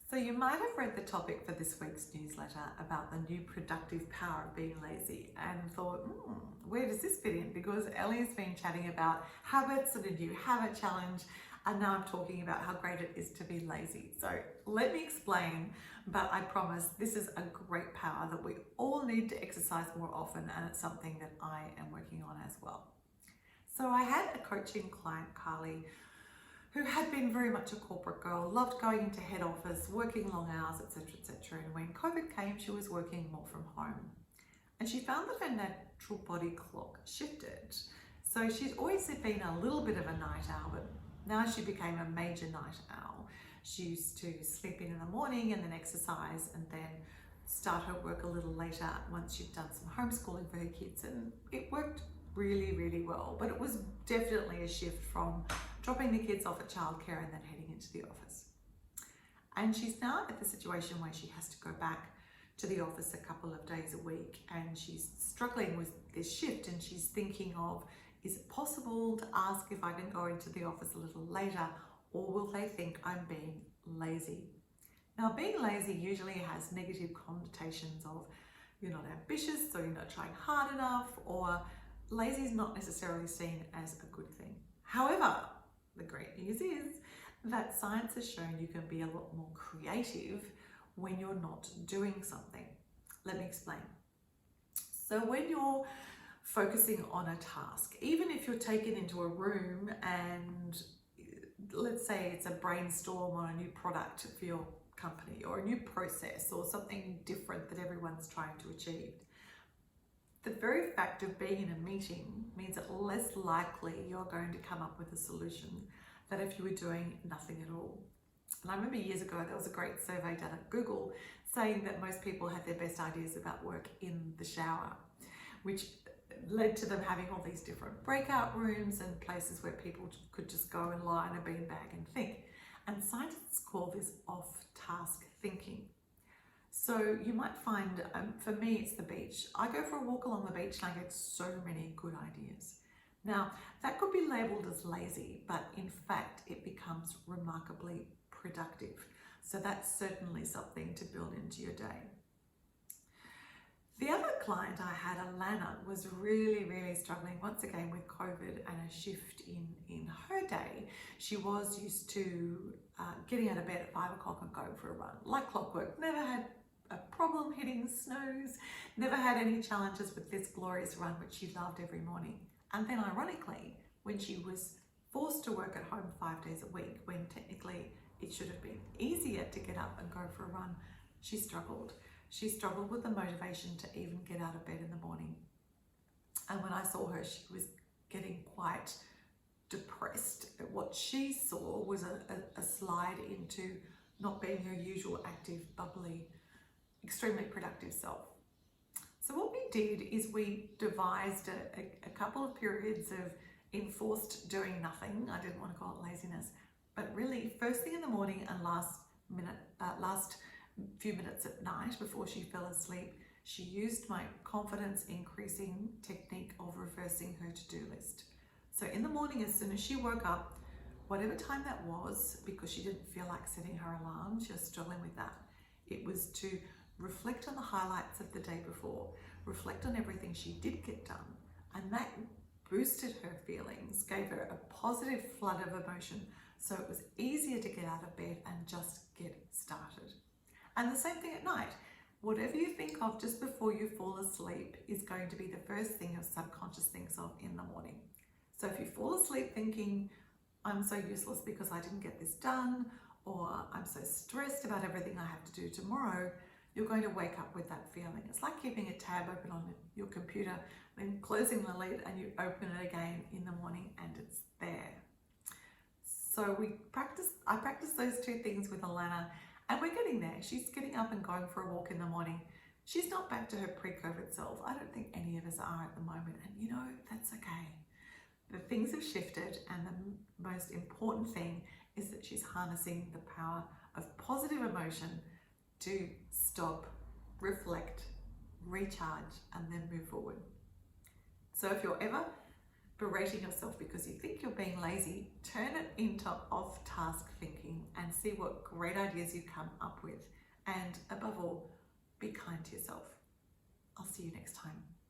So you might have read the topic for this week's newsletter about the new productive power of being lazy and thought, where does this fit in? Because Ellie's been chatting about habits and a new habit challenge, and now I'm talking about how great it is to be lazy. So let me explain, but I promise this is a great power that we all need to exercise more often, and it's something that I am working on as well. So I had a coaching client, Carly, who had been very much a corporate girl, loved going into head office, working long hours, etc., etc. And when COVID came, she was working more from home. And she found that her natural body clock shifted. So she's always been a little bit of a night owl, but now she became a major night owl. She used to sleep in the morning and then exercise and then start her work a little later once she'd done some homeschooling for her kids. And it worked really, really well. But it was definitely a shift from dropping the kids off at childcare and then heading into the office. And she's now at the situation where she has to go back to the office a couple of days a week, and she's struggling with this shift, and she's thinking of, is it possible to ask if I can go into the office a little later, or will they think I'm being lazy? Now, being lazy usually has negative connotations of you're not ambitious, or you're not trying hard enough, or lazy is not necessarily seen as a good thing. However, the great news is that science has shown you can be a lot more creative when you're not doing something. Let me explain. So when you're focusing on a task, even if you're taken into a room and let's say it's a brainstorm on a new product for your company or a new process or something different that everyone's trying to achieve, the very fact of being in a meeting means that less likely you're going to come up with a solution than if you were doing nothing at all. And I remember years ago, there was a great survey done at Google saying that most people had their best ideas about work in the shower, which led to them having all these different breakout rooms and places where people could just go and lie in a beanbag and think. And scientists call this off-task thinking. So you might find, for me, it's the beach. I go for a walk along the beach and I get so many good ideas. Now, that could be labeled as lazy, but in fact, it becomes remarkably productive. So that's certainly something to build into your day. The other client I had, Alana, was really, really struggling once again with COVID and a shift in her day. She was used to getting out of bed at 5 o'clock and going for a run, like clockwork. Never had a problem hitting snows, never had any challenges with this glorious run, which she loved every morning. And then ironically, when she was forced to work at home 5 days a week, when technically it should have been easier to get up and go for a run, she struggled. She struggled with the motivation to even get out of bed in the morning. And when I saw her, she was getting quite depressed. What she saw was a slide into not being her usual active, bubbly, extremely productive self. So what we did is we devised a couple of periods of enforced doing nothing. I didn't want to call it laziness, but really first thing in the morning and last few minutes at night before she fell asleep, she used my confidence increasing technique of reversing her to-do list. So in the morning, as soon as she woke up, whatever time that was, because she didn't feel like setting her alarm, she was struggling with that, it was to reflect on the highlights of the day before, reflect on everything she did get done, and that boosted her feelings, gave her a positive flood of emotion, so it was easier to get out of bed and just get started. And the same thing at night. Whatever you think of just before you fall asleep is going to be the first thing your subconscious thinks of in the morning. So if you fall asleep thinking, I'm so useless because I didn't get this done, or I'm so stressed about everything I have to do tomorrow, you're going to wake up with that feeling. It's like keeping a tab open on your computer, then closing the lid and you open it again in the morning and it's there. So I practiced those two things with Alana, and we're getting there. She's getting up and going for a walk in the morning. She's not back to her pre-COVID self. I don't think any of us are at the moment, and you know, that's okay. The things have shifted, and the most important thing is that she's harnessing the power of positive emotion to stop, reflect, recharge, and then move forward. So if you're ever berating yourself because you think you're being lazy, turn it into off-task thinking and see what great ideas you come up with. And above all, be kind to yourself. I'll see you next time.